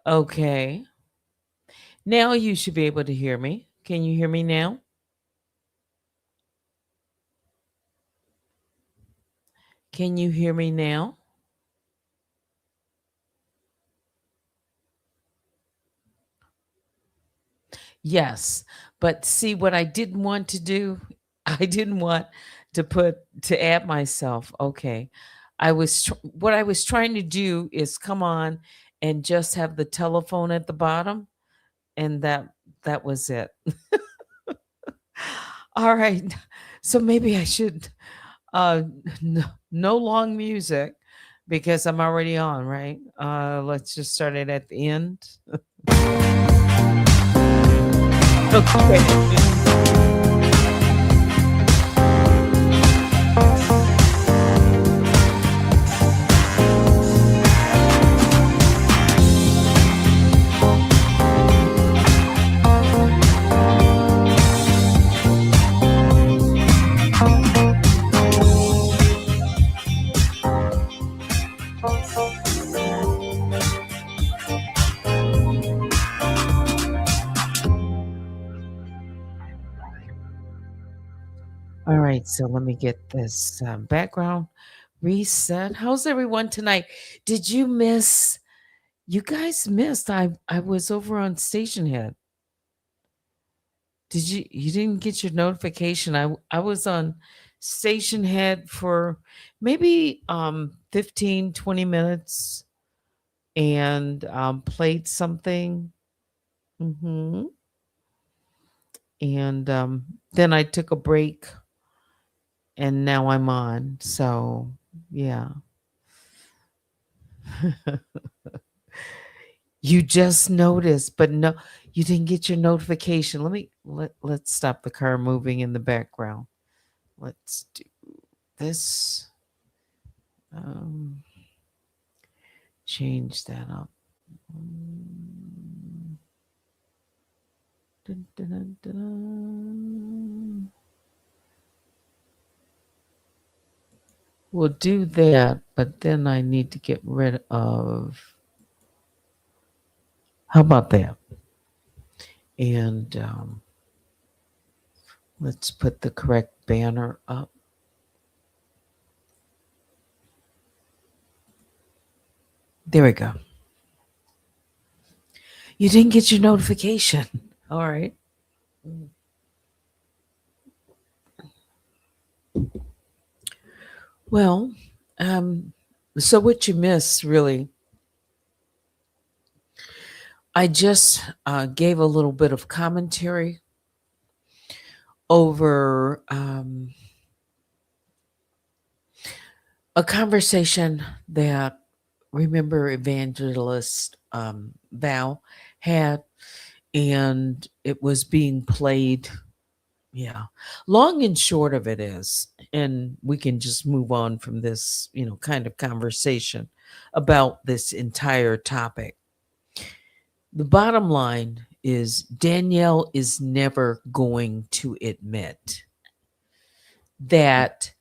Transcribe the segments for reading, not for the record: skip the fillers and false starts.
Okay. Now you should be able to hear me. Can you hear me now? Can you hear me now? Yes. But see what I didn't want to do? I didn't want to add myself. Okay. What I was trying to do is come on and just have the telephone at the bottom, and that was it. All right. So maybe I should uh no, no long music because I'm already on, right? Let's just start it at the end. Okay. All right, so let me get this background reset. How's everyone tonight? Did you miss? You guys missed. I was over on Station Head. Did you? You didn't get your notification? I was on Station Head for maybe 15, 20 minutes and played something. Hmm. And then I took a break, and now I'm on. So yeah. You just noticed, but no, you didn't get your notification. Let's stop the car moving in the background. Let's do this. Um, change that up. Mm, dun, dun, dun, dun, dun. We'll do that, but then I need to get rid of. How about that? And let's put the correct banner up. There we go. You didn't get your notification. All right. Well, um, so what you miss really, I just gave a little bit of commentary over a conversation that remember evangelist Val had, and it was being played. Yeah. Long and short of it is, and we can just move on from this, kind of conversation about this entire topic. The bottom line is Danielle is never going to admit that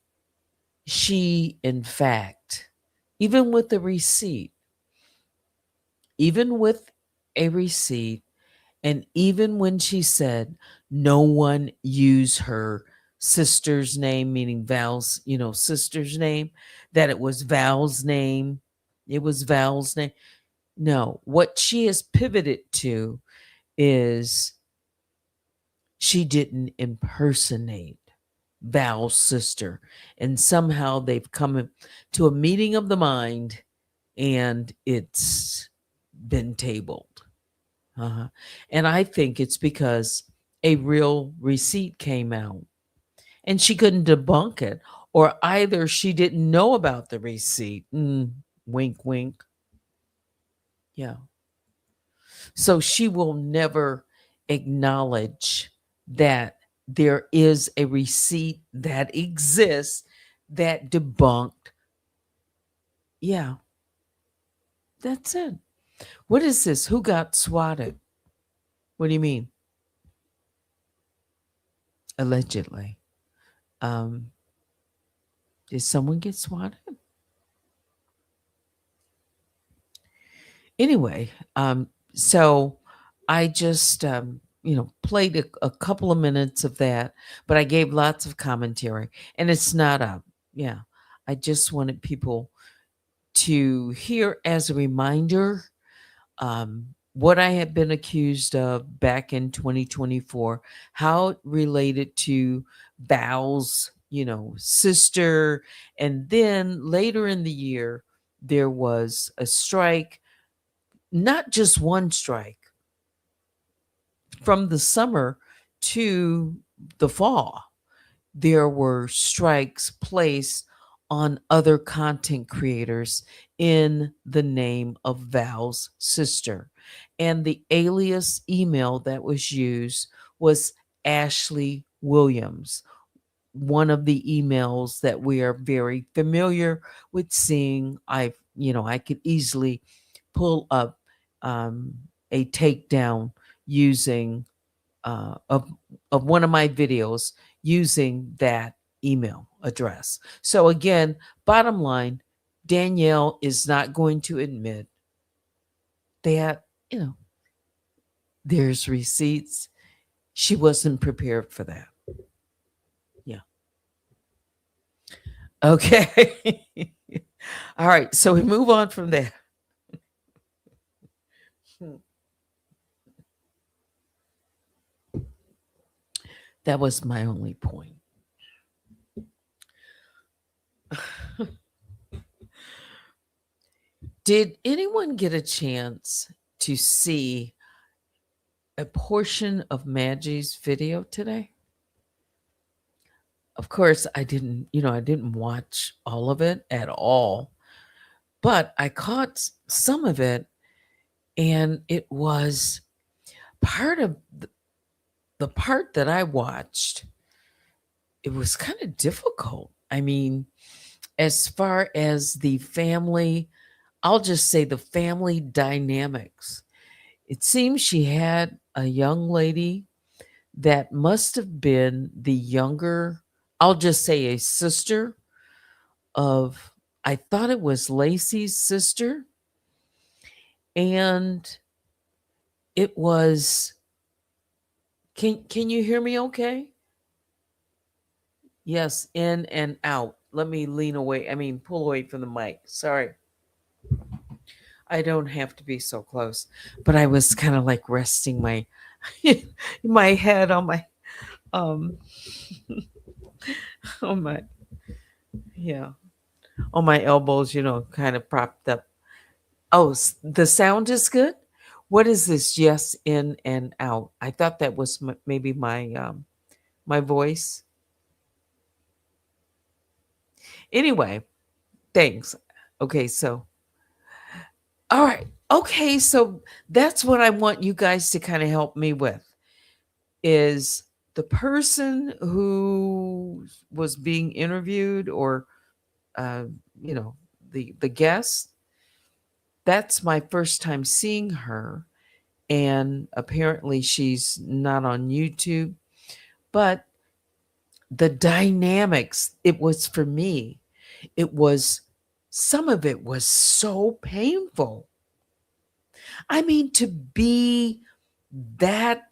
she, in fact, even with the receipt, even with a receipt, and even when she said no one use her sister's name, meaning Val's, sister's name, that it was Val's name, it was Val's name. No, what she has pivoted to is she didn't impersonate Val's sister. And somehow they've come to a meeting of the mind and it's been tabled. Uh-huh. And I think it's because a real receipt came out and she couldn't debunk it, or either she didn't know about the receipt. Wink, wink. Yeah. So she will never acknowledge that there is a receipt that exists that debunked. Yeah, that's it. What is this? Who got swatted? What do you mean? Allegedly. Um, did someone get swatted? Anyway, so I just played a couple of minutes of that, but I gave lots of commentary, and it's not up. Yeah, I just wanted people to hear as a reminder what I had been accused of back in 2024, how it related to Val's, sister. And then later in the year, there was a strike, not just one strike, from the summer to the fall. There were strikes placed on other content creators in the name of Val's sister. And the alias email that was used was Ashley Williams, one of the emails that we are very familiar with seeing. I could easily pull up um, a takedown using of one of my videos using that email address. So again, bottom line, Danielle is not going to admit that, there's receipts. She wasn't prepared for that. Yeah. Okay. All right. So we move on from there. That was my only point. Did anyone get a chance to see a portion of Maggie's video today? Of course, I didn't watch all of it at all, but I caught some of it, and it was part of the part that I watched. It was kind of difficult. I mean, as far as the family, I'll just say the family dynamics. It seems she had a young lady that must have been the younger, I'll just say a sister of, I thought it was Lacey's sister. And it was, can you hear me okay? Yes, in and out. Let me lean away. I mean, pull away from the mic. Sorry. I don't have to be so close. But I was kind of like resting my my head on my um on my yeah, on my elbows, kind of propped up. Oh, the sound is good. What is this? Yes, in and out. I thought that was maybe my voice. Anyway, thanks. Okay, so all right. Okay, so that's what I want you guys to kind of help me with is the person who was being interviewed, or uh, you know, the guest. That's my first time seeing her, and apparently she's not on YouTube. But the dynamics, it was for me, it was, some of it was so painful. I mean, to be that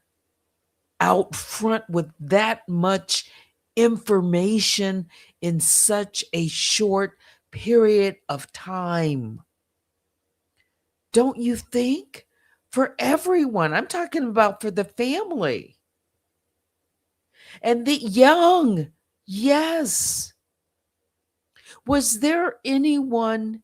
out front with that much information in such a short period of time. Don't you think? For everyone, I'm talking about for the family and the young. Yes. Was there anyone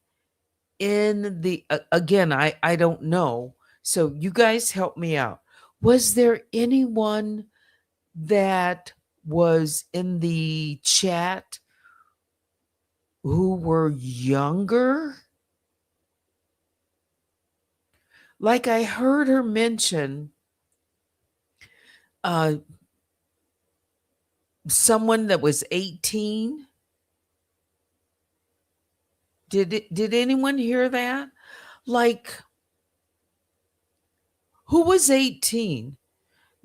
in the, again, I don't know. So you guys help me out. Was there anyone that was in the chat who were younger? Like I heard her mention uh someone that was 18. Did anyone hear that? Like, who was 18?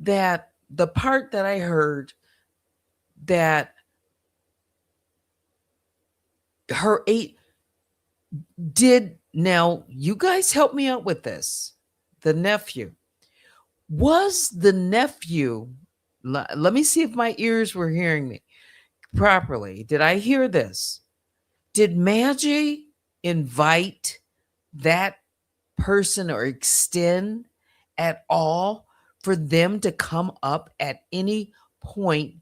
That the part that I heard, that her eight Did now you guys help me out with this? The nephew. Was the nephew, let me see if my ears were hearing me properly. Did I hear this? Did Maggie invite that person or extend at all for them to come up at any point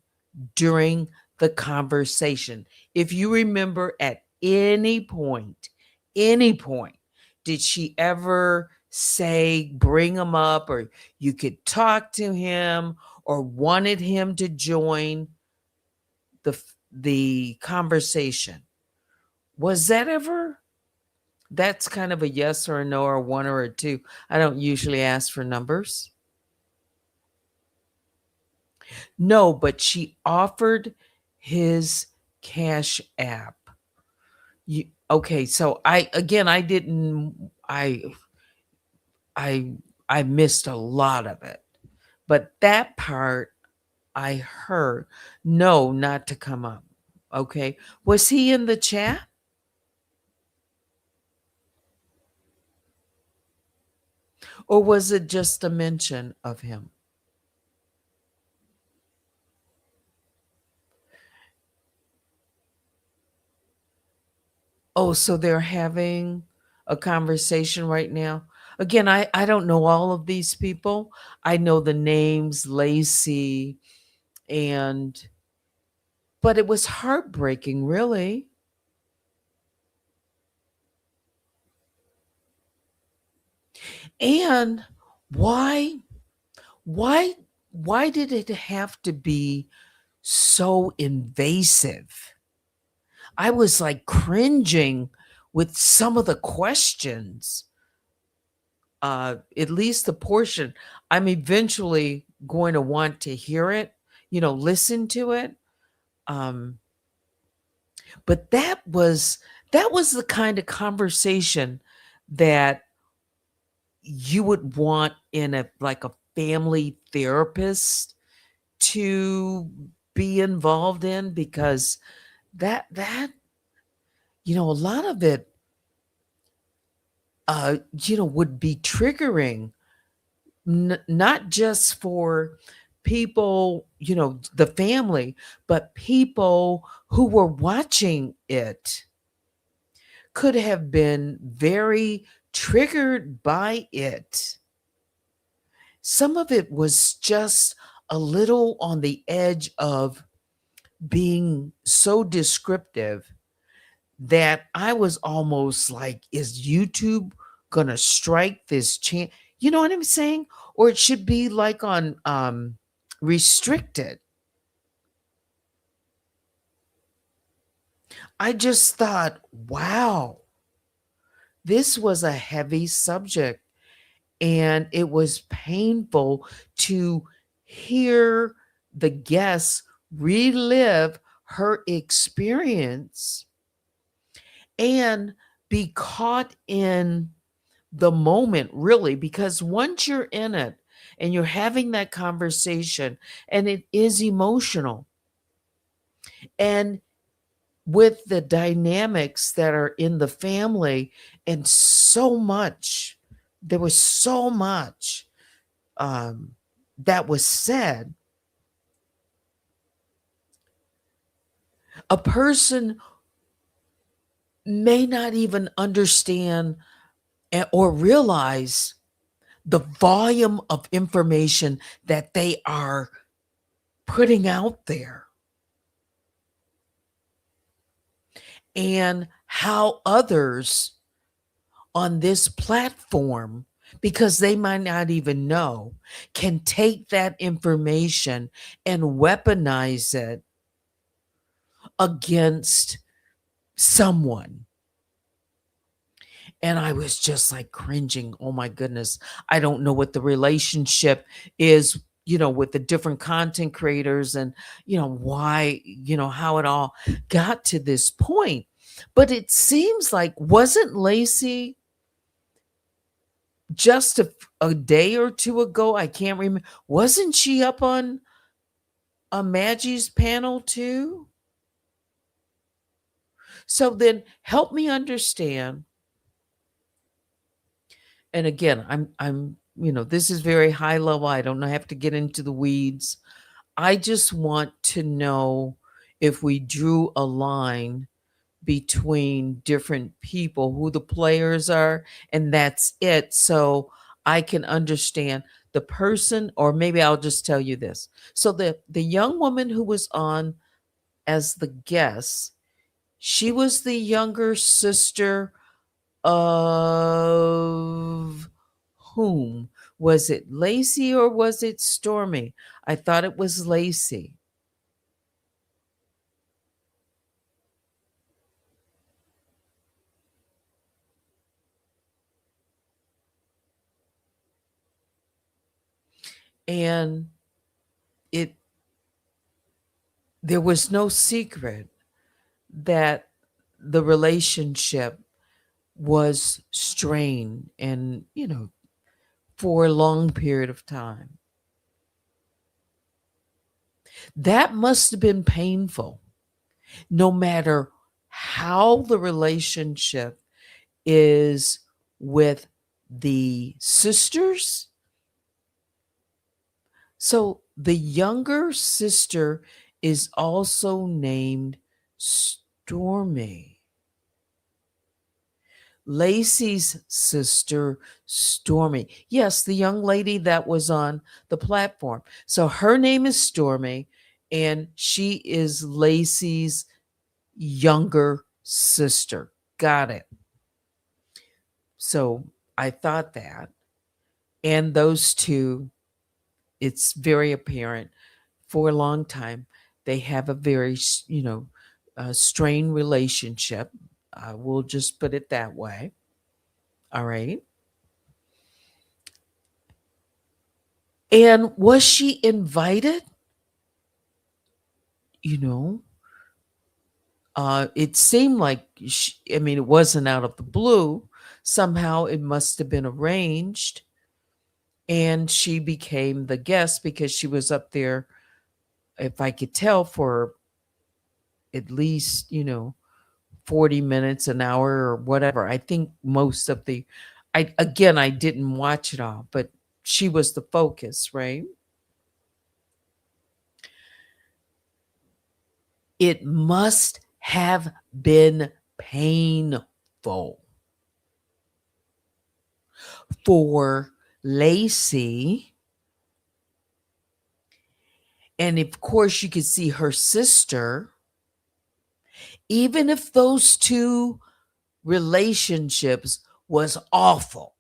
during the conversation? If you remember, at any point, did she ever say, bring him up, or you could talk to him, or wanted him to join the conversation? Was that ever? That's kind of a yes or a no or a one or a two. I don't usually ask for numbers. No, but she offered his Cash App. Okay, so I didn't I I missed a lot of it. But that part I heard. No, not to come up. Okay. Was he in the chat? Or was it just a mention of him? Oh, so they're having a conversation right now. Again, I don't know all of these people. I know the names, Lacey, and but it was heartbreaking, really. And why why why did it have to be so invasive? I was like cringing with some of the questions. At least the portion I'm eventually going to want to hear it, listen to it. Um, but that was the kind of conversation that you would want in a like a family therapist to be involved in, because that a lot of it would be triggering, not just for people, the family, but people who were watching it could have been very triggered by it. Some of it was just a little on the edge of being so descriptive that I was almost like, is YouTube gonna strike this channel? You know what I'm saying? Or it should be like on restricted. I just thought, wow, this was a heavy subject. And it was painful to hear the guests relive her experience and be caught in the moment, really, because once you're in it and you're having that conversation and it is emotional, and with the dynamics that are in the family, and so much, there was so much um, that was said, a person may not even understand or realize the volume of information that they are putting out there, and how others on this platform, because they might not even know, can take that information and weaponize it against someone. And I was just like cringing. Oh my goodness. I don't know what the relationship is, with the different content creators, and, why, how it all got to this point. But it seems like, wasn't Lacey just a day or two ago? I can't remember. Wasn't she up on a Maggie's panel too? So then help me understand. And again, this is very high level. I don't have to get into the weeds. I just want to know if we drew a line between different people, who the players are, and that's it. So I can understand the person, or maybe I'll just tell you this. So the young woman who was on as the guest, she was the younger sister of whom? Was it Lacey or was it Stormy? I thought it was Lacey. And it there was no secret that the relationship was strained, and for a long period of time. That must have been painful, no matter how the relationship is with the sisters. So the younger sister is also named Stormy. Lacey's sister, Stormy. Yes, the young lady that was on the platform. So her name is Stormy, and she is Lacey's younger sister. Got it. So I thought that. And those two, it's very apparent for a long time, they have a very, strained relationship. We'll just put it that way. All right. And was she invited? You know, it seemed like, it wasn't out of the blue. Somehow it must have been arranged. And she became the guest because she was up there, if I could tell, for at least, 40 minutes, an hour, or whatever. I think most of I didn't watch it all, but she was the focus, right? It must have been painful for Lacey. And of course, you could see her sister. Even if those two relationships was awful,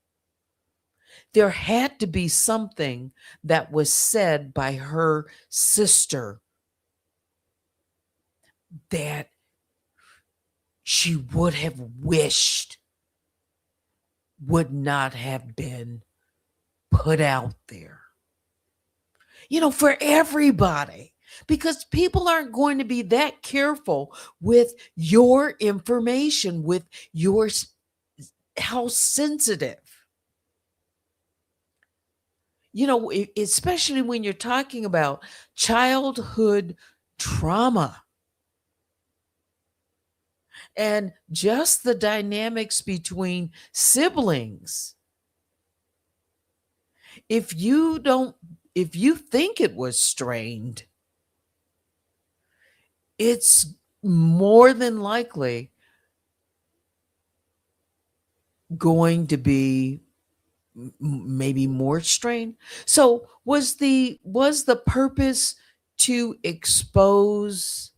there had to be something that was said by her sister that she would have wished would not have been put out there, for everybody, because people aren't going to be that careful with your information, with your how sensitive, especially when you're talking about childhood trauma and just the dynamics between siblings. If you think it was strained, it's more than likely going to be maybe more strained. So was the purpose to expose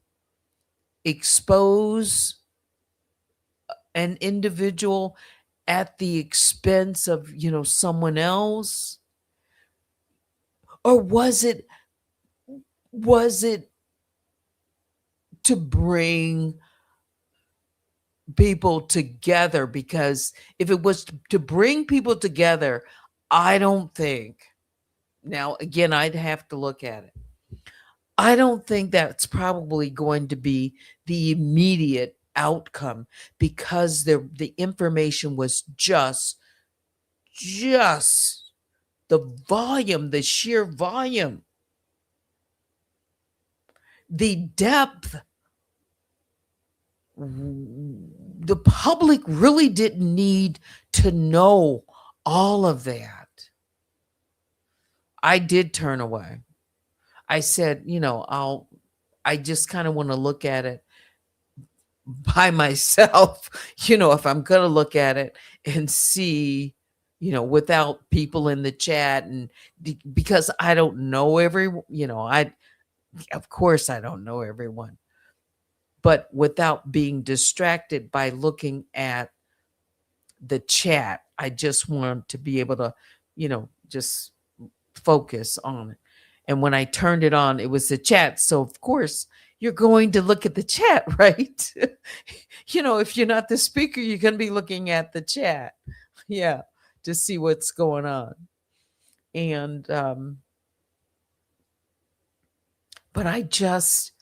an individual at the expense of someone else, or was it to bring people together? Because if it was to bring people together, I don't think, now again, I'd have to look at it. I don't think that's probably going to be the immediate outcome, because the information was just the volume, the sheer volume, the depth, the public really didn't need to know all of that. I did turn away. I said, I just kind of want to look at it by myself, if I'm going to look at it and see, without people in the chat, and because I don't know of course I don't know everyone, but without being distracted by looking at the chat, I just want to be able to, just focus on it. And when I turned it on, it was the chat. So of course you're going to look at the chat, right? If you're not the speaker, you're going to be looking at the chat. Yeah. To see what's going on. And, but I just,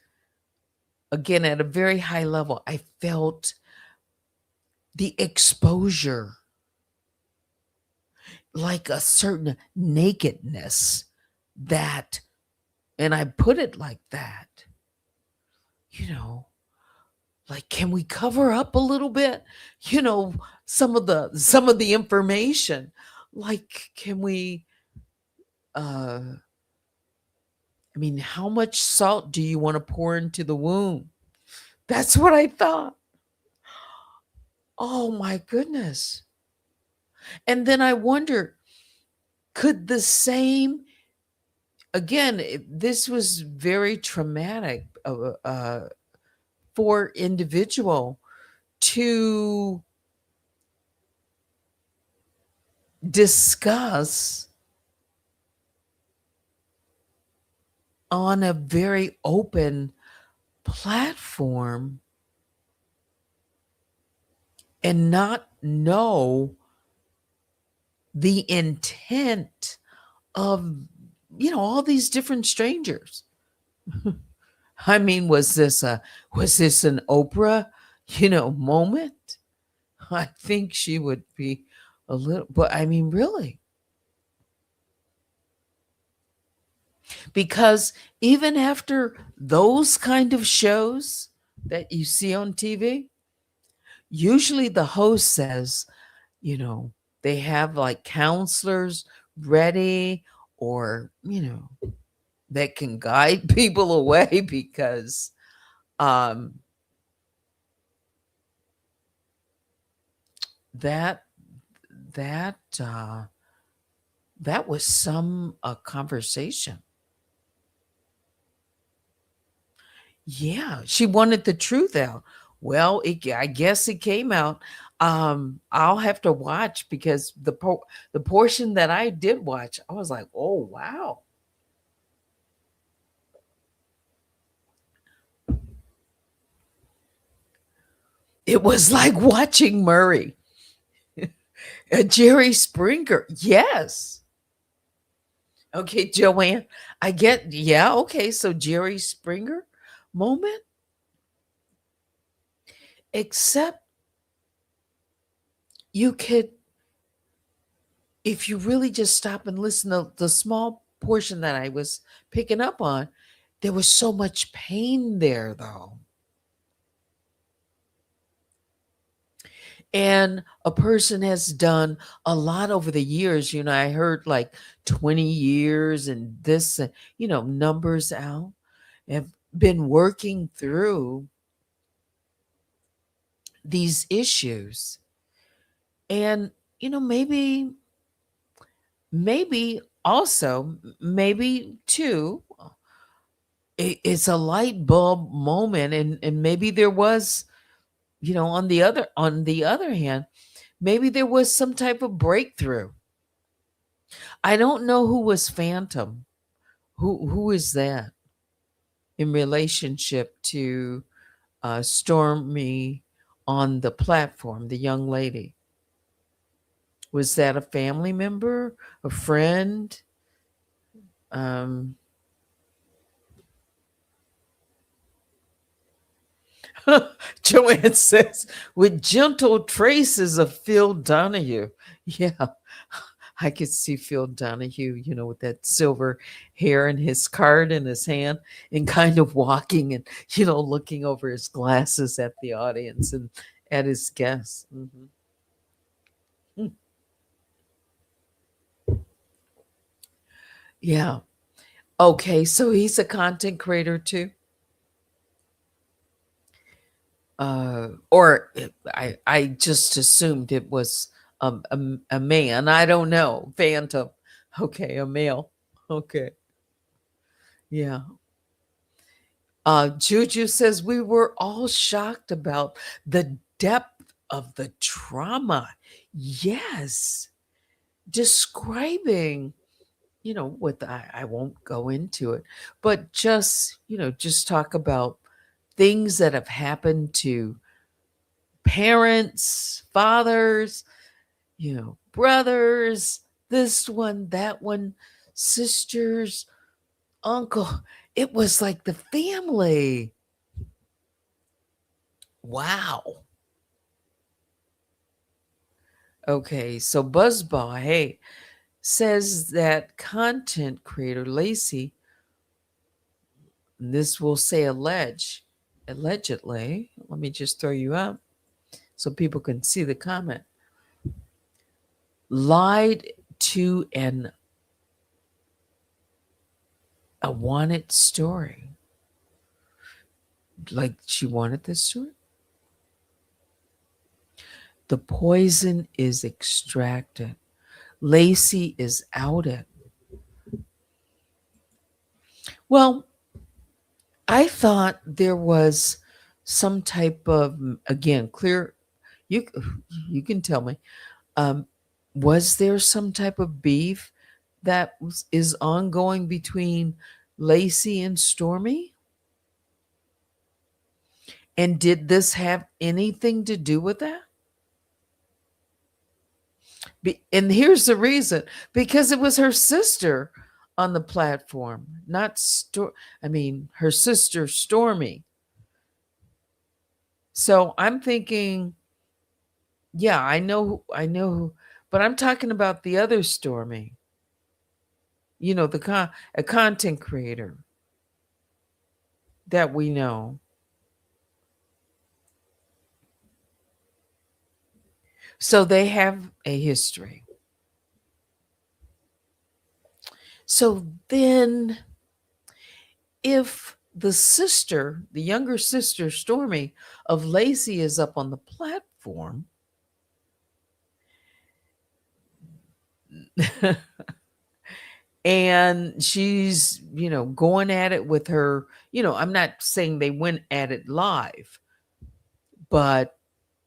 again, at a very high level, I felt the exposure, like a certain nakedness that, and I put it like that, like, can we cover up a little bit, some of the information, like, can we, how much salt do you want to pour into the wound? That's what I thought. Oh my goodness. And then I wonder, could the same, again, this was very traumatic for individual to discuss on a very open platform and not know the intent of, all these different strangers. I mean, was this an Oprah, moment? I think she would be a little, but I mean, really. Because even after those kind of shows that you see on TV, usually the host says, they have like counselors ready, or, that can guide people away, because that was some conversation. Yeah, she wanted the truth out. Well, I guess it came out. I'll have to watch, because the portion that I did watch, I was like, oh wow. It was like watching Murray. Jerry Springer. Yes. Okay, Joanne. I get, yeah, okay. So Jerry Springer moment. Except you could, if you really just stop and listen to the small portion that I was picking up on, there was so much pain there, though. And a person has done a lot over the years. I heard like 20 years and this, numbers out, have been working through these issues. And, maybe also, maybe too, it's a light bulb moment. And maybe there was, on the other hand, maybe there was some type of breakthrough. I don't know who was Phantom. Who is that in relationship to Stormy on the platform, the young lady? Was that a family member, a friend? Joanne says, with gentle traces of Phil Donahue. Yeah. I could see Phil Donahue, with that silver hair and his card in his hand and kind of walking and, looking over his glasses at the audience and at his guests. Mm. Yeah. Okay. So he's a content creator too. Or I just assumed it was a man. I don't know. Phantom. Okay. A male. Okay. Yeah. Juju says we were all shocked about the depth of the trauma. Yes. Describing, what I won't go into it, but just talk about things that have happened to parents, fathers, brothers, this one, that one, sisters, uncle. It was like the family. Wow. Okay, so Buzzball, hey, says that content creator Lacey, and this will say allegedly, let me just throw you up so people can see the comment, lied to a wanted story. Like she wanted this story? The poison is extracted. Lacey is outed. Well, I thought there was some type of, again, clear, you you can tell me, um, was there some type of beef that is ongoing between Lacey and Stormy? And did this have anything to do with that? And here's the reason, because it was her sister on the platform, not her sister Stormy. So I'm thinking, yeah, but I'm talking about the other Stormy. A content creator that we know. So they have a history. So then, if the younger sister, Stormy, of Lacey is up on the platform, and she's, going at it with her, I'm not saying they went at it live, but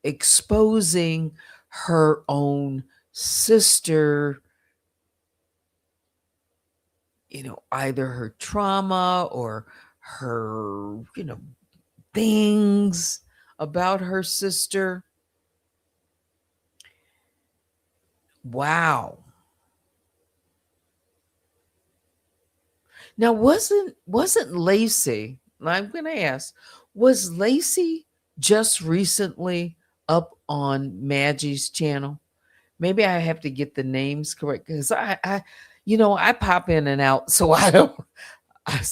exposing her own sister, either her trauma or her, things about her sister. Wow. Now wasn't Lacey, I'm going to ask, was Lacey just recently up on Maggie's channel? Maybe I have to get the names correct because I pop in and out, so I don't.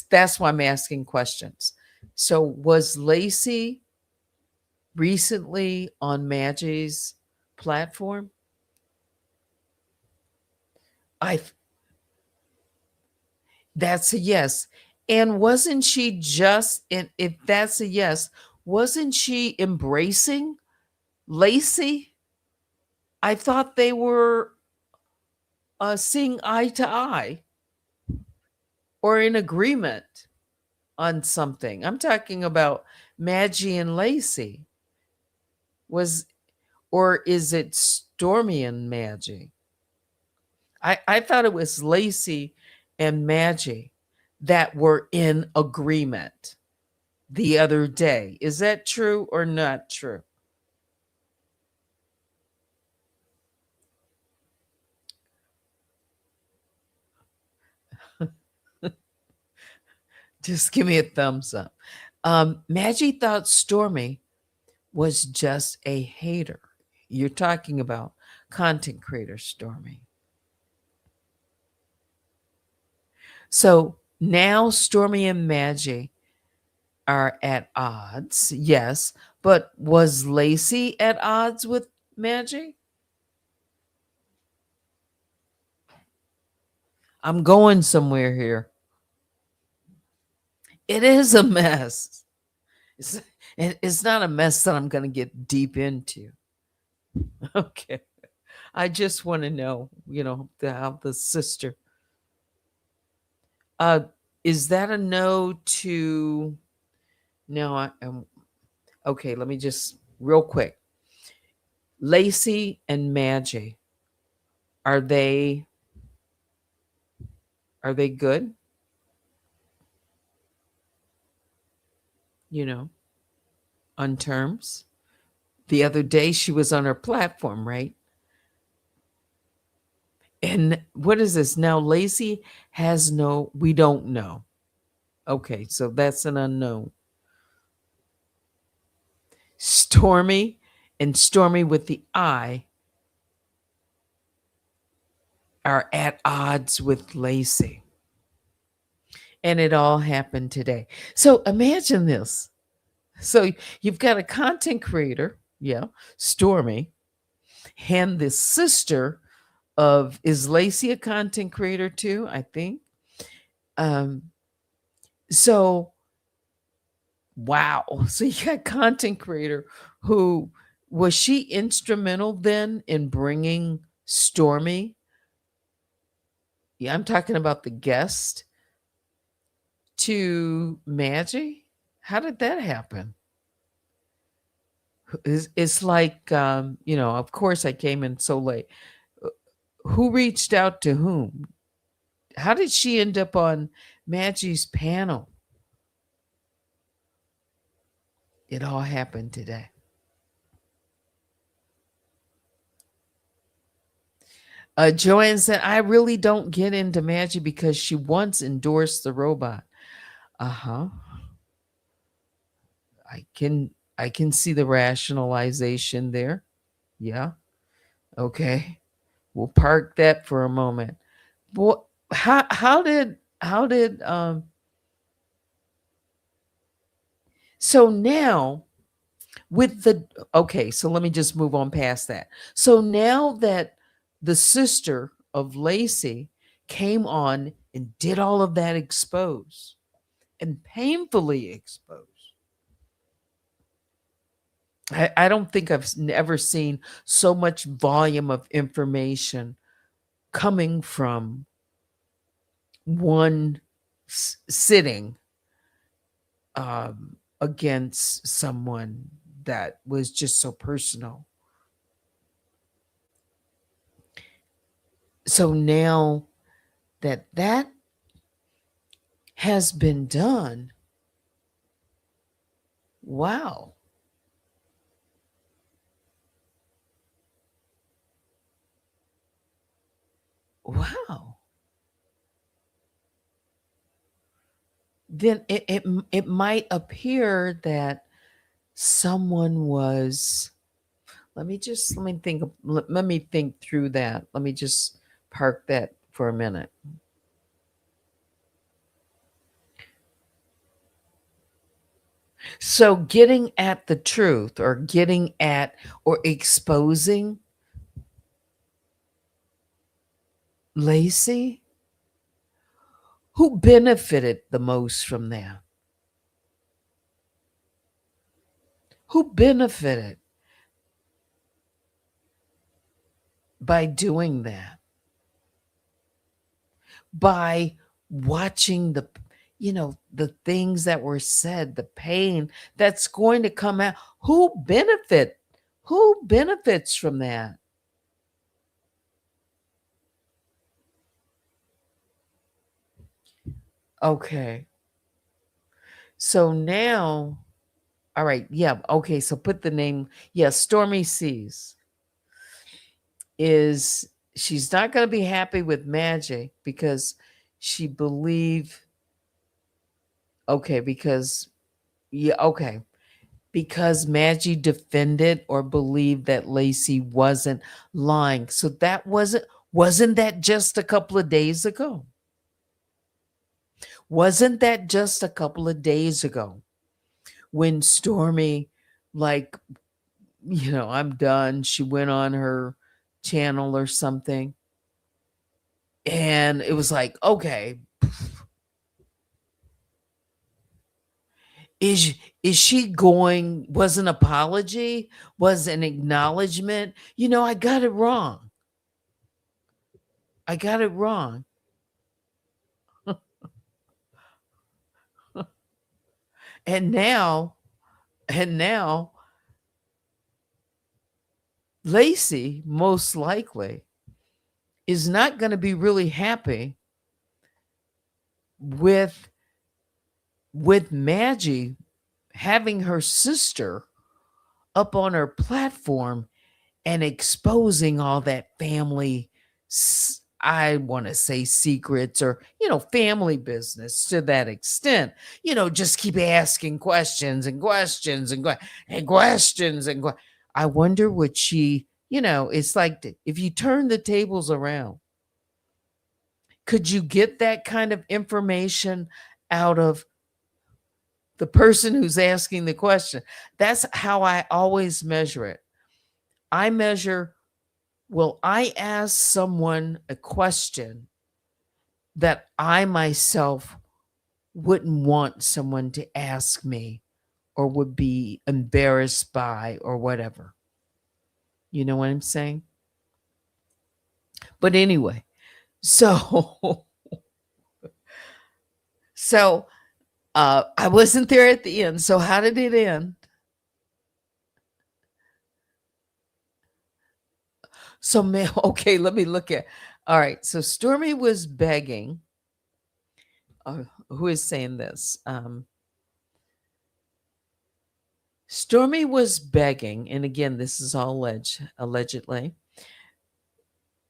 That's why I'm asking questions. So was Lacey recently on Maggie's platform? I That's a yes. And wasn't she just, and if that's a yes, wasn't she embracing Lacey? I thought they were seeing eye to eye or in agreement on something. I'm talking about Maggie and Lacey. Was Or is it Stormy and Maggie? I thought it was Lacey and Maggie that were in agreement the other day. Is that true or not true? Just give me a thumbs up. Maggie thought Stormy was just a hater. You're talking about content creator Stormy. So now Stormy and Maggie are at odds, yes, but was Lacey at odds with Maggie? I'm going somewhere here. It is a mess. It's, it's not a mess that I'm going to get deep into. Okay. I just want to know, how the sister. Uh, is that a no to? No, okay. Let me just real quick. Lacey and Maggie, are they are they good? You know, on terms. The other day she was on her platform, right? And what is this now? Lacey has no. We don't know. Okay, so that's an unknown. Stormy and Stormy with the I are at odds with Lacey. And it all happened today. So imagine this. So you've got a content creator, yeah, Stormy, and the sister of, is Lacey a content creator too? I think. Um, so wow. So you got content creator who, was she instrumental then in bringing Stormy? Yeah, I'm talking about the guest to Maggie. How did that happen? It's like, of course I came in so late. Uh, Who reached out to whom? How did she end up on Maggie's panel? It all happened today. Joanne said, I really don't get into Maggie because she once endorsed the robot. Uh-huh. I can I can see the rationalization there. Yeah. Okay. We'll park that for a moment. What how did so now with the, okay, so let me just move on past that. So now that the sister of Lacey came on and did all of that expose and painfully expose. I don't think I've ever seen so much volume of information coming from one sitting against someone that was just so personal. So now that that has been done, wow. Wow. Then it might appear that someone was, let me think through that. Let me just park that for a minute. So getting at the truth, or getting at, or exposing Lacey, who benefited the most from that? Who benefited by doing that? By watching the things that were said, the pain that's going to come out. Who benefits from that? Okay. So now, all right, yeah, okay, so put the name, yeah, Stormy Seas is, she's not going to be happy with Magic because she believe, okay, because, yeah, okay, because Maggie defended or believed that Lacey wasn't lying. So that wasn't that just a couple of days ago? Wasn't that just a couple of days ago when Stormy, like, I'm done. She went on her channel or something. And it was like, okay, is is she going, was an apology, was an acknowledgement? I got it wrong. I got it wrong. And now Lacey most likely is not going to be really happy with Maggie having her sister up on her platform and exposing all that family, I want to say secrets, or family business to that extent. Just keep asking questions and questions and questions I wonder what she, it's like, if you turn the tables around, could you get that kind of information out of the person who's asking the question? That's how I always measure it. I measure, will I ask someone a question that I myself wouldn't want someone to ask me, or would be embarrassed by, or whatever? You know what I'm saying? But anyway, so so I wasn't there at the end. So how did it end? So okay, let me look at. All right, so Stormy was begging. Who is saying this? Stormy was begging, and again, this is all allegedly,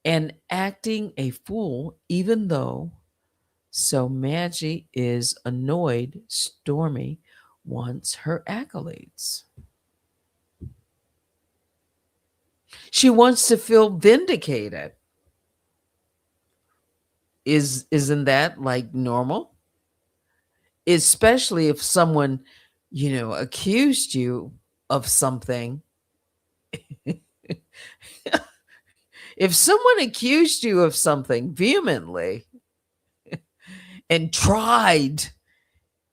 and acting a fool, even though. So Maggie is annoyed Stormy wants her accolades. She wants to feel vindicated. Isn't that like normal? Especially if someone, accused you of something. If someone accused you of something vehemently and tried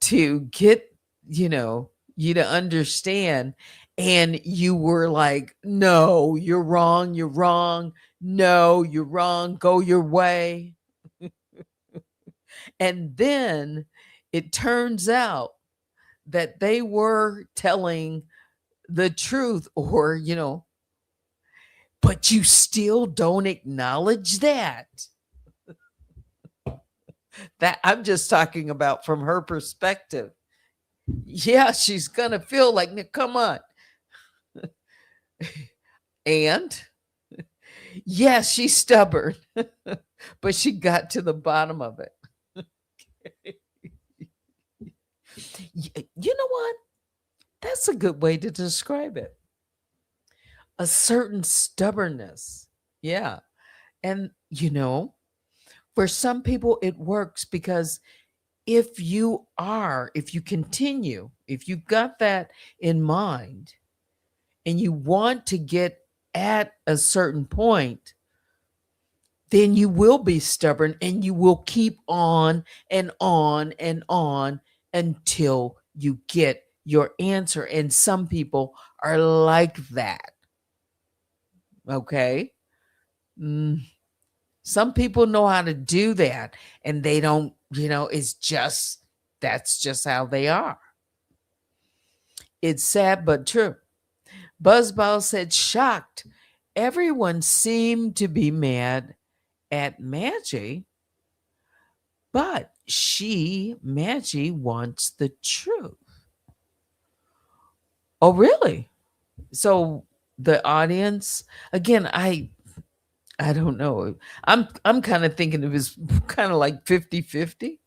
to get, you to understand, and you were like, no, you're wrong, no, you're wrong, go your way. And then it turns out that they were telling the truth, or, but you still don't acknowledge that. That I'm just talking about from her perspective. Yeah, she's going to feel like, come on. And yes, she's stubborn, but she got to the bottom of it. You know what? That's a good way to describe it. A certain stubbornness. Yeah. And, for some people, it works because if you continue, if you've got that in mind and you want to get at a certain point, then you will be stubborn and you will keep on and on and on until you get your answer. And some people are like that. Okay. Some people know how to do that, and they don't, that's just how they are. It's sad but true. Buzzball said, shocked. Everyone seemed to be mad at Maggie, but Maggie wants the truth. Oh, really? So the audience, again, I don't know. I'm kind of thinking it was kind of like 50-50.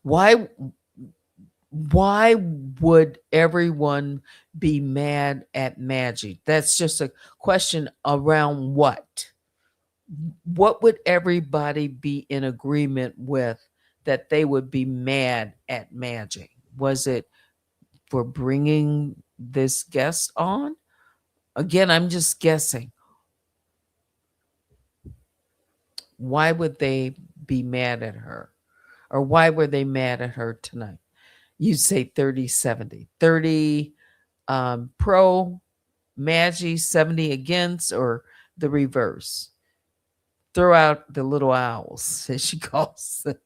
Why would everyone be mad at Maggie? That's just a question around what? what would everybody be in agreement with that they would be mad at Magic? Was it for bringing this guest on? Again, I'm just guessing. Why would they be mad at her? Or why were they mad at her tonight? You say 30-70. 30 pro Maggie, 70 against, or the reverse? Throw out the little owls, as she calls them.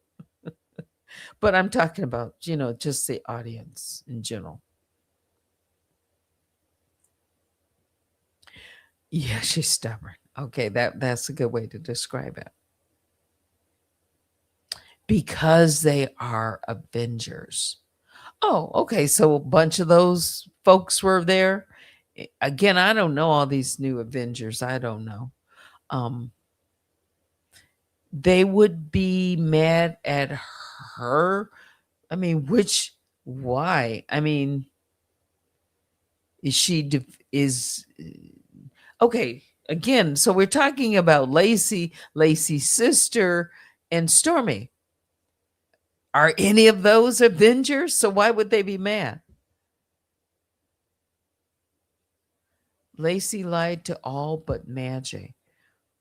But I'm talking about, just the audience in general. Yeah, she's stubborn. Okay, that's a good way to describe it. Because they are Avengers. Oh, okay. So a bunch of those folks were there. Again, I don't know all these new Avengers. I don't know. Um, they would be mad at her. I mean, why? I mean, is okay. Again, so we're talking about Lacey's sister, and Stormy. Are any of those Avengers? So why would they be mad? Lacey lied to all but Magic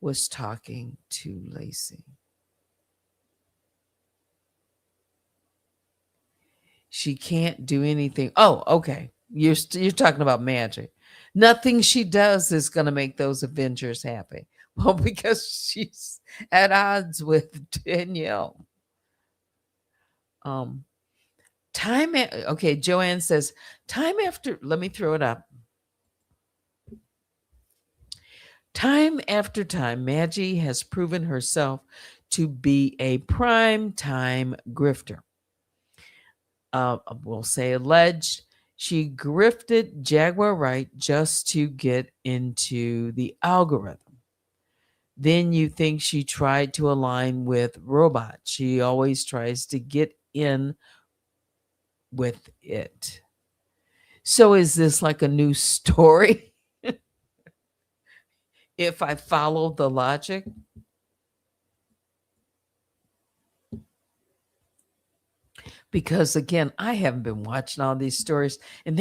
was talking to Lacey. She can't do anything. Oh, okay. You're talking about Magic. Nothing she does is going to make those Avengers happy. Well, because she's at odds with Danielle. Okay, Joanne says, time after, let me throw it up. Time after time, Maggie has proven herself to be a prime time grifter. We'll say alleged. She grifted Jaguar Wright just to get into the algorithm. Then you think she tried to align with Robot. She always tries to get in with it. So is this like a new story? If I follow the logic? Because again, I haven't been watching all these stories, and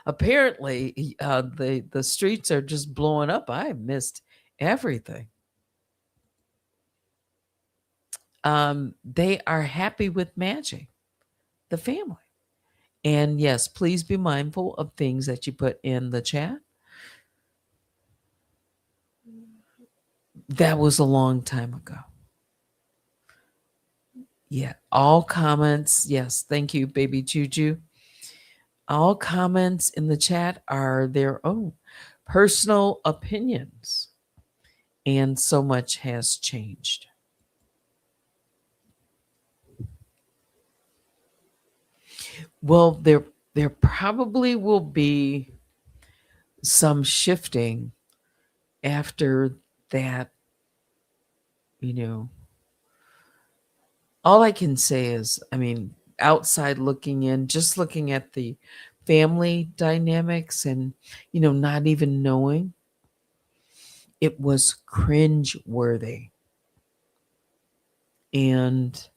apparently the streets are just blowing up. I missed everything. They are happy with Magic, the family. And yes, please be mindful of things that you put in the chat. That was a long time ago. Yeah, all comments. Yes, thank you, baby Juju. All comments in the chat are their own personal opinions, and so much has changed. Well, there probably will be some shifting after that, you know. All I can say is, I mean, outside looking in, just looking at the family dynamics and, not even knowing, it was cringe worthy. And,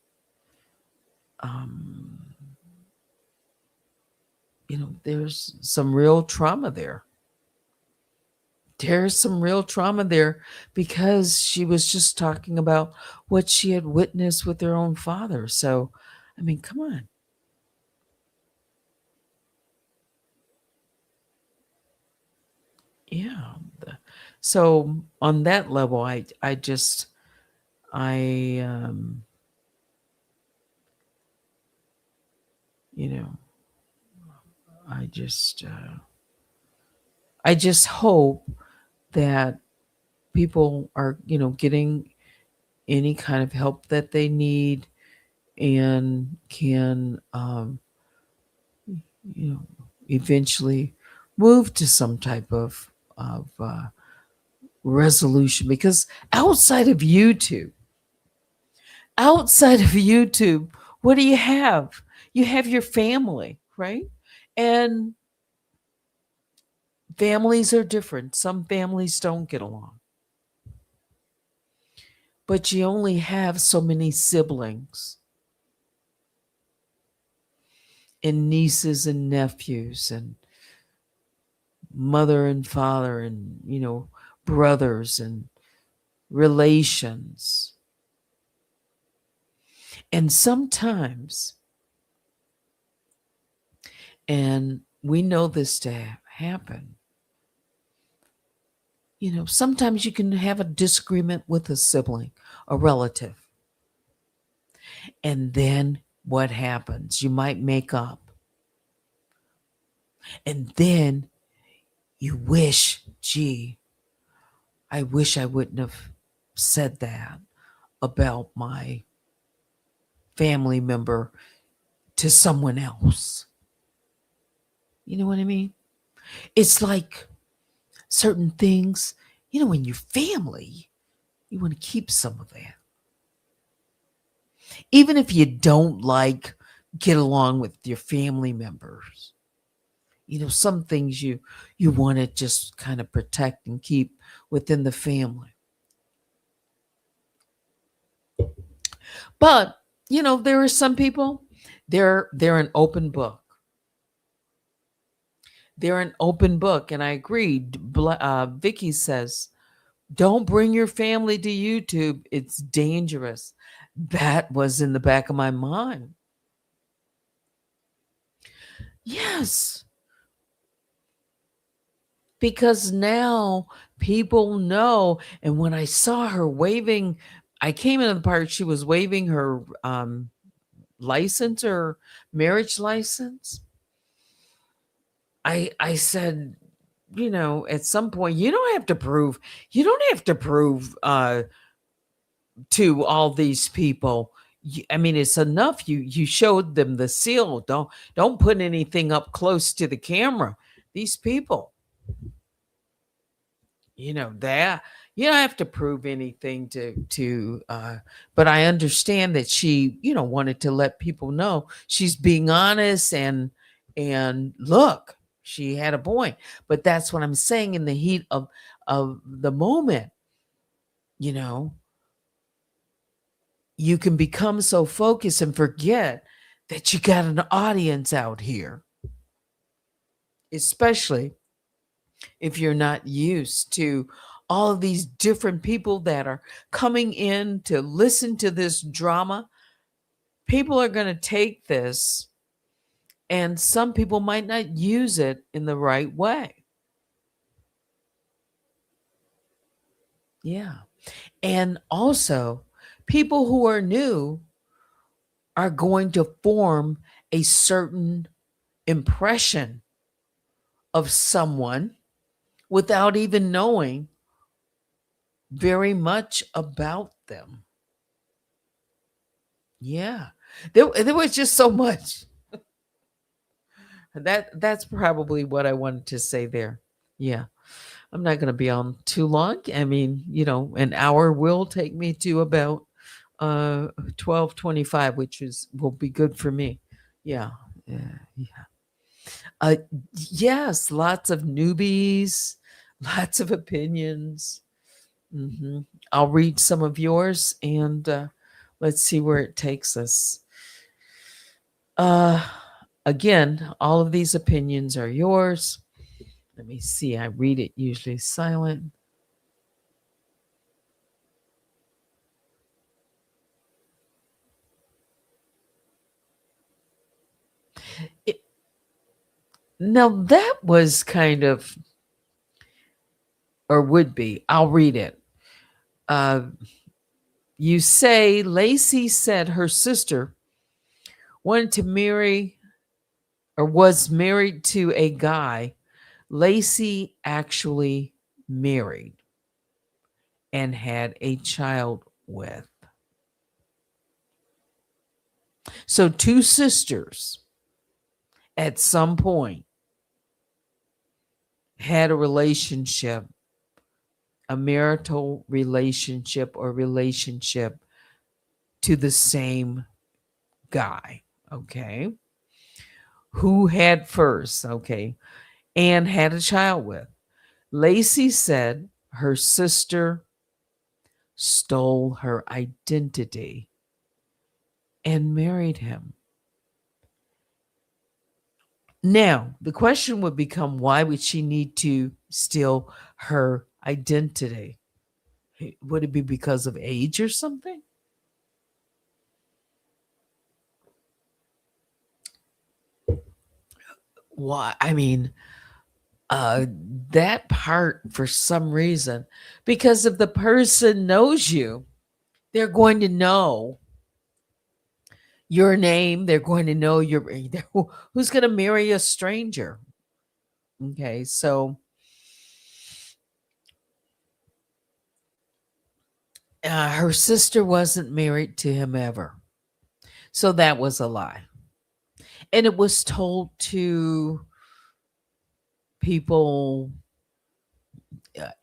there's some real trauma there. There's some real trauma there because she was just talking about what she had witnessed with her own father. So, I mean, come on. Yeah. So on that level, I just, you know, I just, I just hope that people are, getting any kind of help that they need and can, eventually move to some type of resolution. Because outside of YouTube, what do you have? You have your family, right? And families are different. Some families don't get along. but you only have so many siblings and nieces and nephews and mother and father and, brothers and relations. And sometimes, and we know this to happen, sometimes you can have a disagreement with a sibling, a relative. And then what happens? You might make up. And then you wish, gee, I wish I wouldn't have said that about my family member to someone else. You know what I mean? It's like certain things, in your family, you want to keep some of that. Even if you don't get along with your family members, some things you want to just kind of protect and keep within the family. But, there are some people, they're an open book. They're an open book. And I agree. Vicky says, don't bring your family to YouTube. It's dangerous. That was in the back of my mind. Yes. Because now people know. And when I saw her waving, I came into the part she was waving her license or marriage license. I said, at some point, you don't have to prove to all these people. I mean, it's enough you showed them the seal. Don't put anything up close to the camera. These people, that you don't have to prove anything to but I understand that she, wanted to let people know she's being honest and look, she had a point. But that's what I'm saying, in the heat of the moment, you know, you can become so focused and forget that you got an audience out here, especially if you're not used to all of these different people that are coming in to listen to this drama. People are going to take this, and some people might not use it in the right way. Yeah. And also, people who are new are going to form a certain impression of someone without even knowing very much about them. Yeah. There was just so much. That's probably what I wanted to say there. Yeah. I'm not going to be on too long. I mean, an hour will take me to about 12:25, which will be good for me. Yeah. Yeah. Uh, yes, lots of newbies, lots of opinions. I'll read some of yours, and let's see where it takes us. Uh, Again, all of these opinions are yours. Let me see. I read it usually silent. It, Now, that was kind of, or would be, I'll read it. You say Lacey said her sister wanted to marry or was married to a guy Lacey actually married and had a child with. So, two sisters at some point had a relationship, a marital relationship or relationship to the same guy. Okay. Who had first? Okay. And had a child with. Lacey said her sister stole her identity and married him. Now, the question would become, why would she need to steal her identity? Would it be because of age or something? Why? I mean, uh, that part for some reason, because if the person knows you, they're going to know your name. They're going to know who's going to marry a stranger. Okay, so her sister wasn't married to him ever. So that was a lie. And it was told to people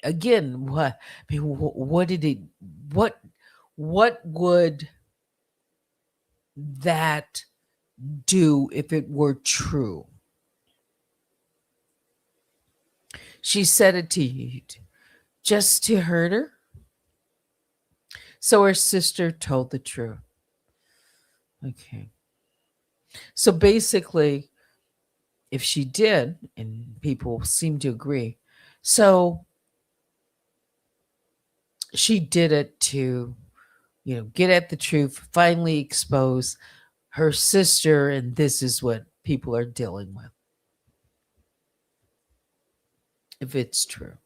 again. I mean, what did it what would that do if it were true? She said it to you just to hurt her. So her sister told the truth. Okay. So basically, if she did, and people seem to agree, so she did it to, get at the truth, finally expose her sister, and this is what people are dealing with. If it's true.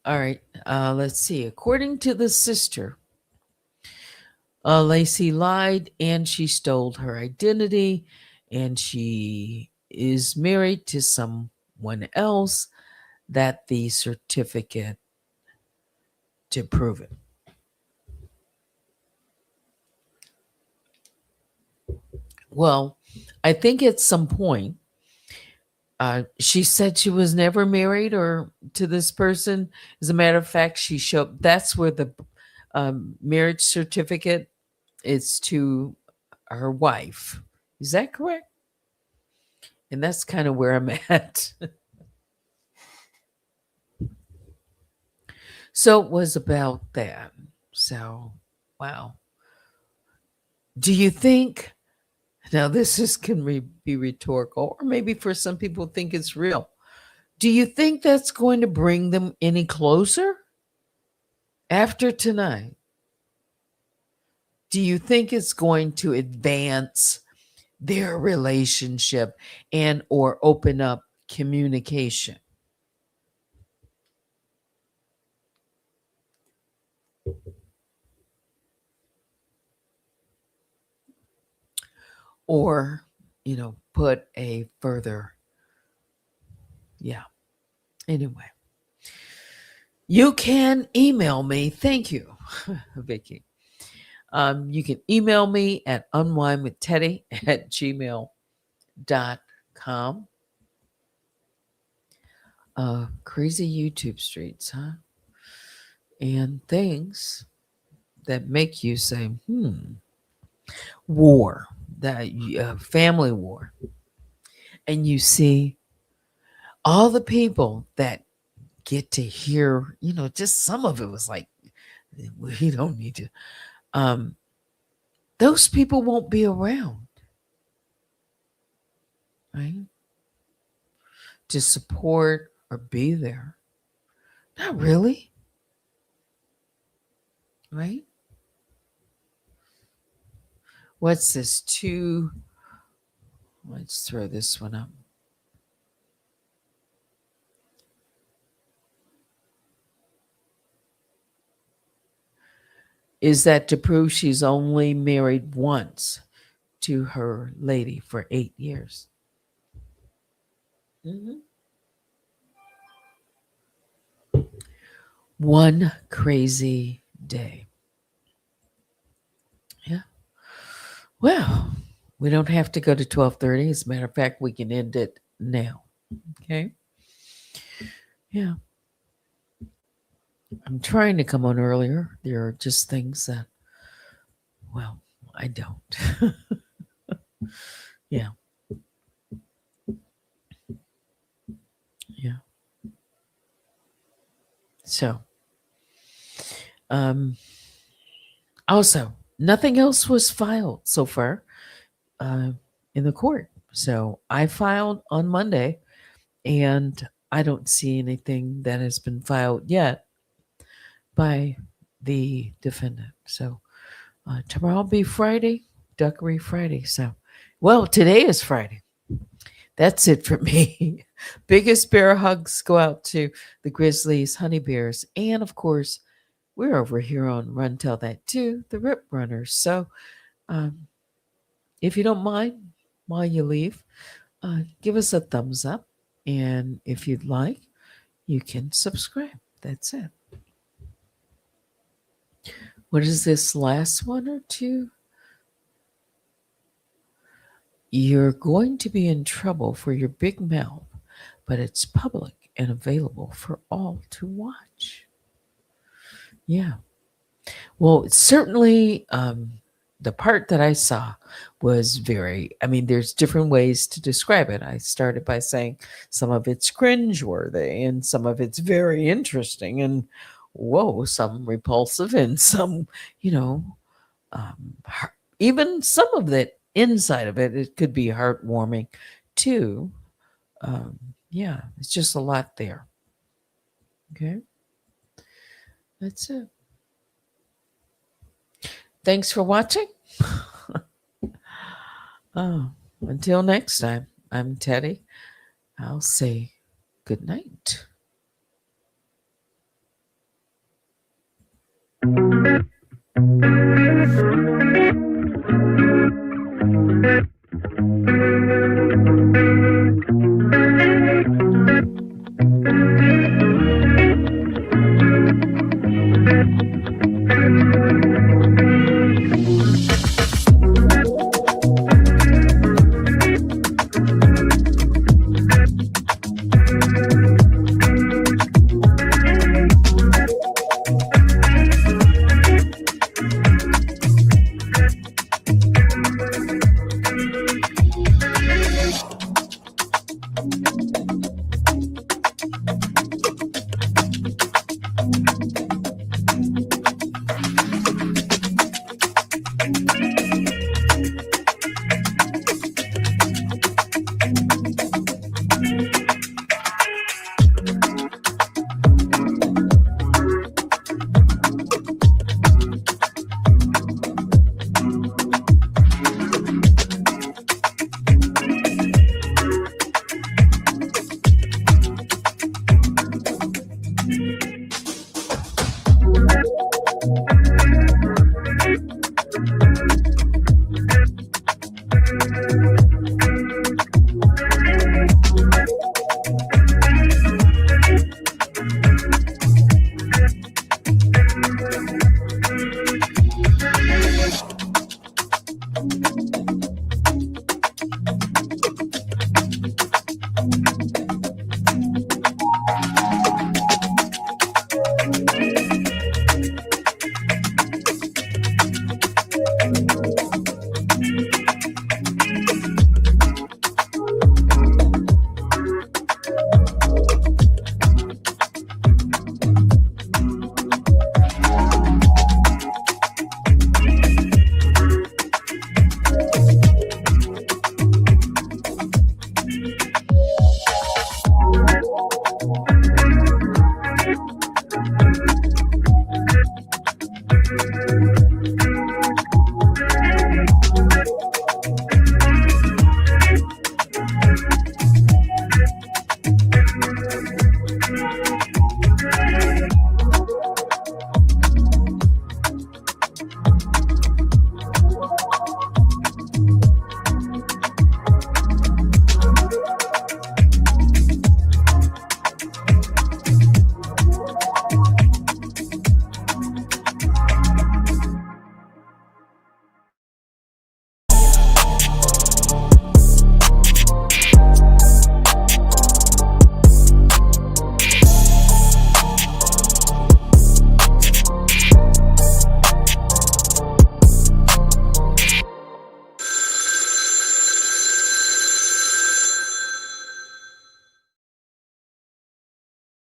All right, let's see. According to the sister, Lacey lied and she stole her identity, and she is married to someone else that the certificate to prove it. Well, I think at some point, she said she was never married or to this person. As a matter of fact, she showed that's where the marriage certificate is to her wife. Is that correct? And that's kind of where I'm at. So it was about that. So, wow. Do you think, now this is can be rhetorical, or maybe for some people think it's real. Do you think that's going to bring them any closer after tonight? Do you think it's going to advance their relationship and or open up communication? Or, put a further, yeah. Anyway, you can email me. Thank you, Vicky. You can email me at unwinewithteddy at gmail.com. Crazy YouTube streets, huh? And things that make you say, war, that family war. And you see all the people that get to hear, just some of it was like, we don't need to. Those people won't be around, right? To support or be there. Not really, right? What's this? Let's throw this one up. Is that to prove she's only married once to her lady for 8 years? Mhm. One crazy day. Yeah. Well, we don't have to go to 12:30. As a matter of fact, we can end it now. Okay. Yeah. I'm trying to come on earlier. There are just things that, well, I don't. Yeah. Yeah. So, um, also, nothing else was filed so far uh, in the court. So I filed on Monday, and I don't see anything that has been filed yet by the defendant. So tomorrow will be Friday, Duckery Friday. So, well, today is Friday. That's it for me. Biggest bear hugs go out to the Grizzlies, Honey Bears, and of course, we're over here on Run Tell That Too, the Rip Runners. So, um, if you don't mind, while you leave, give us a thumbs up. And if you'd like, you can subscribe. That's it. What is this last one or two? You're going to be in trouble for your big mouth, but it's public and available for all to watch. Yeah. Well, certainly the part that I saw was very, I mean, there's different ways to describe it. I started by saying some of it's cringeworthy and some of it's very interesting and whoa, some repulsive and some, you know, even some of that inside of it, it could be heartwarming too. Yeah, it's just a lot there. Okay. That's it. Thanks for watching. Oh, until next time, I'm Teddy. I'll say good night.